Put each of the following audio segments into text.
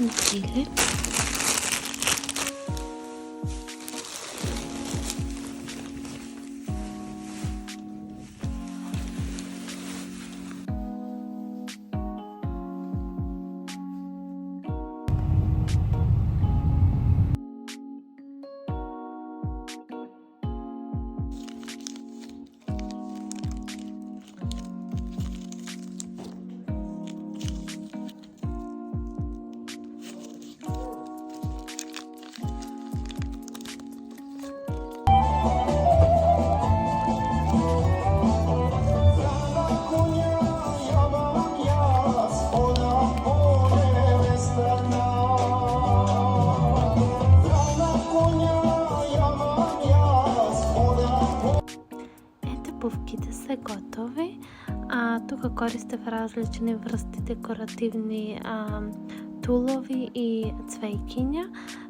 и чили. Пувките са готови. Тук користев различни връсти декоративни тулови и цвейкиња.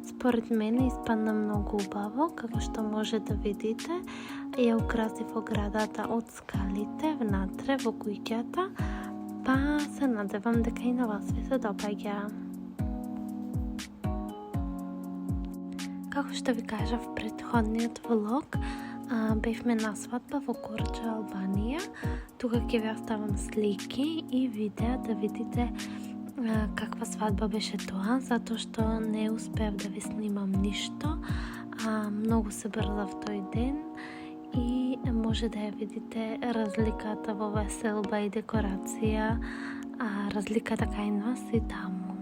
Според мене испадна многу убаво, како што може да видите. Ја украсив оградата од скалите внатре во куќата, па се надевам дека и на вас ви се допаѓа. Како што ви кажав в претходниот влог, бевме на свадба во Корча, Албанија. Тука ќе ви оставам слики и видеа да видите каква свадба беше тоа, затоа што не успеав да ви снимам ништо. Многу се брзав тој ден и може да ја видите разликата во веселба и декорација, разликата кај нас и таму.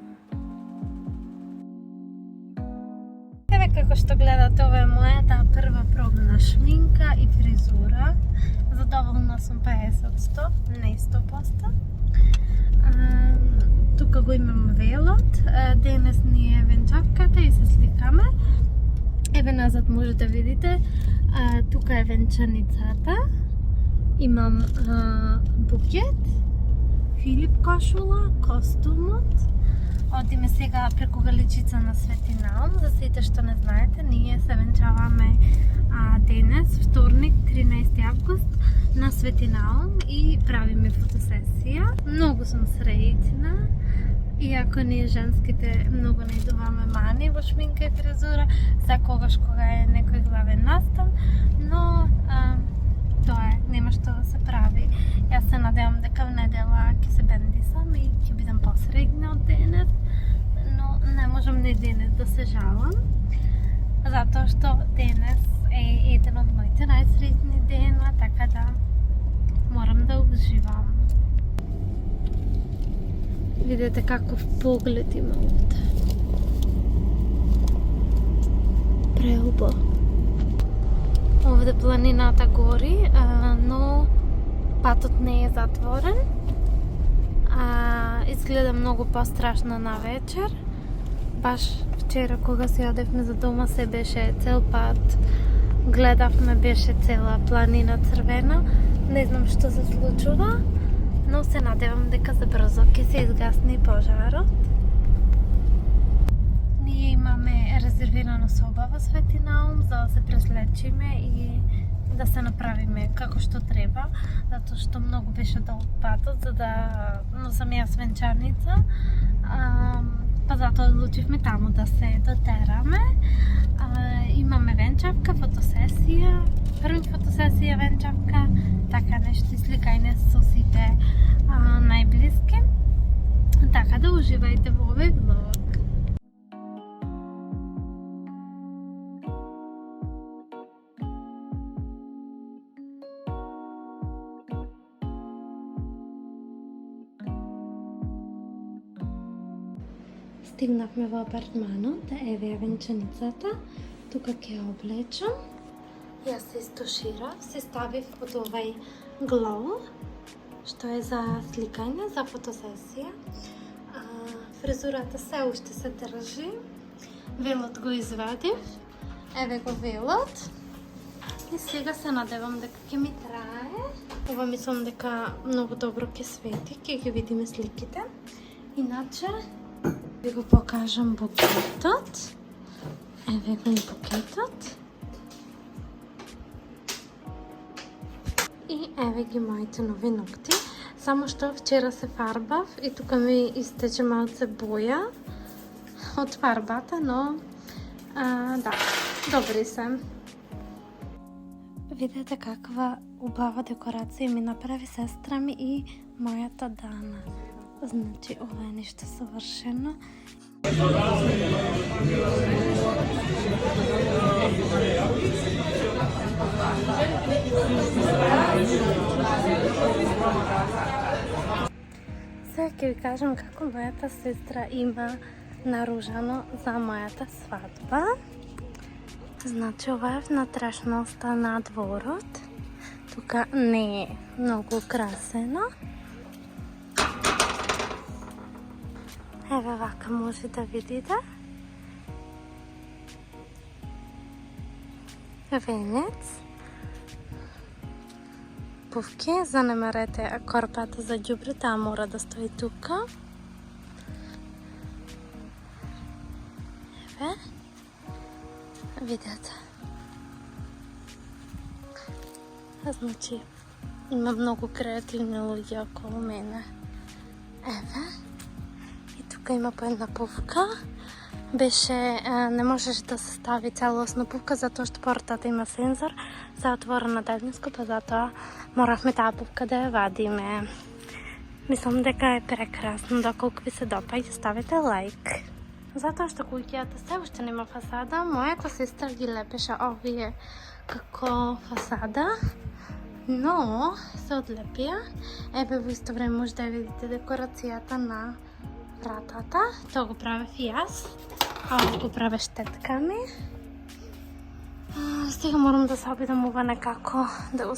Еве како што гледате, ова е мојата прва пробна шминка и фризура. Задоволна сум 50%, не 100%. Тука го имам велот. Денес ни е венчавката и се сликаме. Еве назад може да видите. Тука е венчаницата. Имам букет, Филип кошула, костумот. Одиме сега преку Галичица на Свети Наум. За сите што не знаете, ние се венчаваме денес, вторник, 13 август, на Свети Наум и правиме фотосесија. Многу сум среќна, иако ние женските многу не идуваме мани во шминка и фризура, секогаш кога е некој главен настан, но тоа е, нема што да се прави. Јас се надевам дека в недела ќе се бендисам и ќе бидам посреќна од денес, но не можам ни денес да се жалам, затоа што денес е еден од моите најсреќни дена, така да морам да уживам. Видете каков поглед има овде. Преубаво. Овде планината гори, но патот не е затворен. Изгледа многу по-страшно на вечер. Баш вчера кога си одевме за дома се беше цел пат. Гледавме, беше цела планина црвена. Не знам што се случува, но се надевам дека за брзо ќе се изгасни пожарот. Ние имаме резервирана соба во Свети Наум за да се преслечиме и да се направиме како што треба, затоа што многу беше долг патот за да носам јас венчаница. Па затоа одлучивме таму да се дотераме. Имаме венчавка, фотосесија, прва фотосесија венчавка, така нешто и сликање со сите најблиски. Така да уживајте во овој влог. Стигнавме во апартманот, еве е венчаницата. Тука ќе ја облечам. Јас се истуширав, се ставив од овај глоу, што е за сликање, за фотосесија. Фризурата се уште се држи. Велот го извадив. Еве го велот. И сега се надевам дека ќе ми трае. Ова мислам дека многу добро ќе свети, ќе ги видиме сликите. Иначе ви го покажам букетот. Еве го и букетот. И еве ги моите нови ногти. Само што вчера се фарбав и тука ми истече малце боја. от фарбата, но да, добри се. Видете каква убава декорация ми направи сестра ми и моята Дана. Значи, ова е нещо съвършено. Сега ќе ви кажем како моята сестра има наружано за моята свадба. Значи, ова е внатрешноста на дворот. Тука не е много украсено. Еве вака може да видите. Венец. Пувки, занемерете корпата за ѓубре, таа мора да стои тука. Еве. Видете. Значи, има много креативни луѓе околу мене. Еве. И тука има по една пувка. Не можеше да се стави цялостна пувка, затоа што портата има сензор за отворена давнинско, па затоа моравме таа пувка да ја вадиме. Мислам дека е прекрасно, доколку ви се допаѓа, ставете лайк. Затоа што куќата се уште нема фасада, мојата сестра ги лепеше овие како фасада, но се одлепија. Ебе, во исто време може да видите декорацијата на вратата. Тоа го правев и јас. А ова го правеш тетка ми. Сега морам да се обидам ова некако да го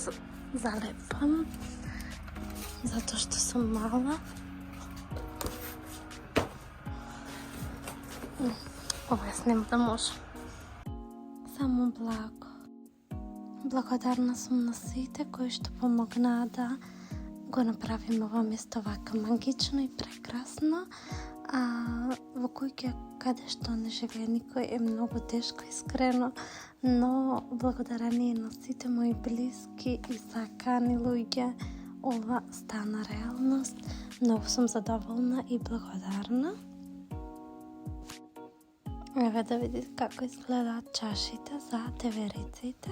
залепам. Затоа што сум мала. Ова јас нема да може. Само благо. Благодарна сум на сите кои што помогнаа да го направим ова место вака магично и прекрасно. Во куќа каде што не живее никој е многу тешко, искрено, но благодарение на сите мои блиски и сакани луѓе ова стана реалност. Многу сум задоволна и благодарна. Еве да видите како изгледаат чашите за тевериците.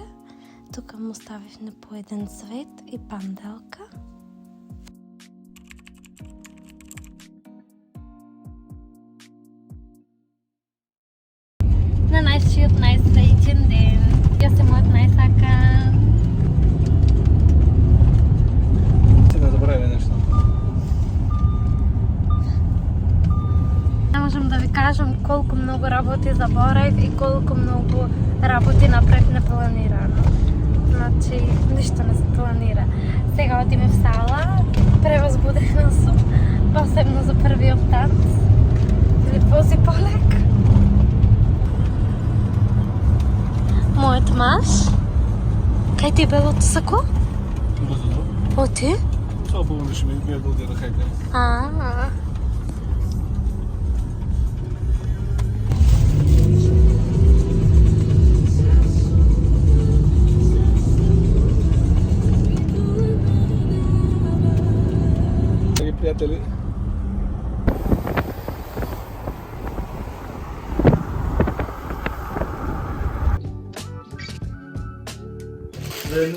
Тука му ставивме по еден цвет и панделка. На нашиот најсреќен ден. Јас се мојот најсакан. Се не забрави нешто. Не можам да ви кажам колку многу работи заборав и колку многу работи направив непланирано. Значи, ништо не се планира. Сега одиме в сала, превозбудена сум, посебно за првиот танц. Или пози полек. Мојот маж. Кај ти белото сако? Базото. Оти? Само помниш ми да одиде хајде. Пријатели.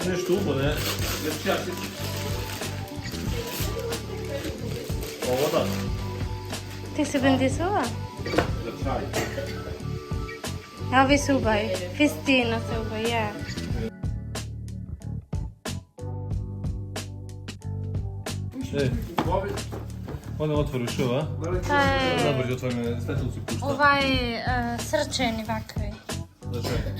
Нешто убаво, не? Лепчаки. Ова да. Ти се бендисува? Лепчаки. А ви се убави. Фистина се убави, ја. Оне отвориш ова. Тоа е... Набрзо отвореме светло се пушта. Ова е срчени вакви. Да чекай.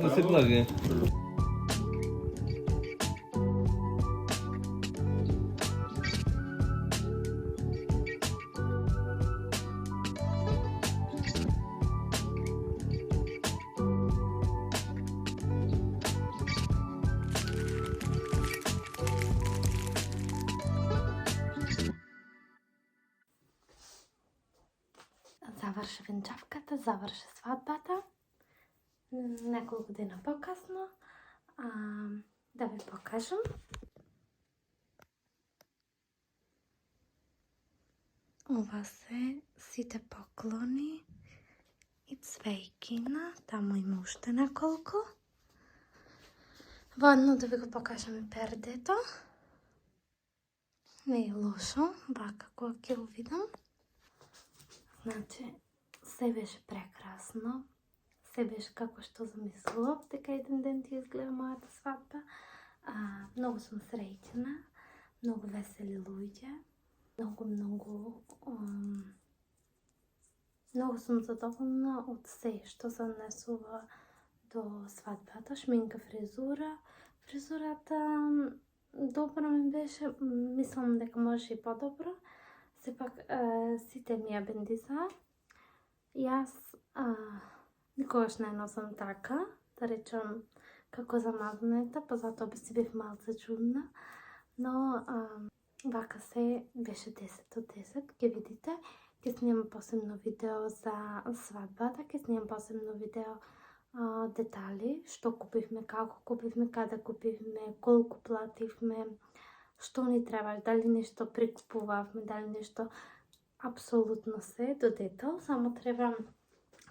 Да се благе. Завърши венчавката, завърши сватбата. Няколко дена по-късно да ви покажем. Ова се сите поклони и цвейкина. Тамо има още неколко. Водно да ви го покажем и пердето. Не е лошо, како ќе го видам. Значи, се беше прекрасно. Се беше како што замислував, дека еден ден ти изгледа мојата сватба. Многу сум среќна, многу весели луѓе, многу сум задоволна од се што се однесува до сватбата. Шминка, фризура. Фризурата добро ми беше, мислам дека може и по-добро. Сепак сите ми ја бендизаа. Јас никогаш не носам така, да речам како замазнета, па затоа би си бев малце чудна. Но вака се беше 10 од 10, ќе видите. Ќе снимам посебно видео за свадбата, ќе снимам посебно видео детали, што купивме, како купивме, каде купивме, колку плативме, што ни требаш, дали нешто прикупувавме, дали нешто, апсолутно се до детал, само треба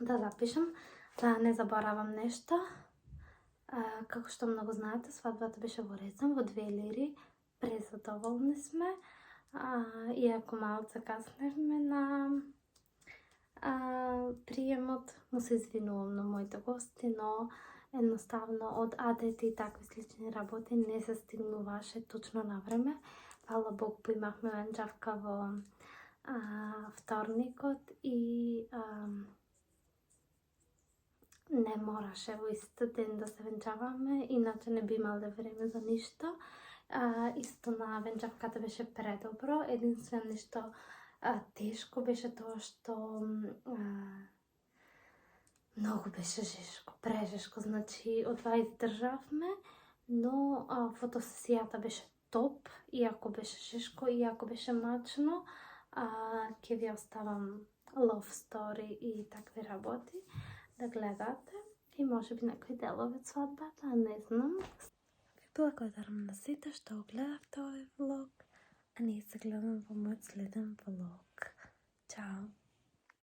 да запишам, да не заборавам нешто. Како што многу знаете, свадбата беше во Резен, во 2 лири, презадоволни сме, иако малце касневме на приемот, му се извинувам на моите гости, но едноставно од АДТ и такви слични работи не се стигнуваше точно на време. Фала Бог, поимавме венчавка во вторникот и не мораше во истиот ден да се венчаваме, иначе не би имале време за ништо. Исто на венчавката беше предобро, единствено нешто тешко беше тоа што многу беше жешко, прежешко, значи од 2 издржавме, но фотосесијата беше топ, иако беше жешко, иако беше мачно. Ќе ви оставам love story и такви работи да гледате и може би некои делови од свадбата, не знам. Ви благодарам на сите што го гледавте овој влог, а ние се гледаме во мојот следен влог. Чао!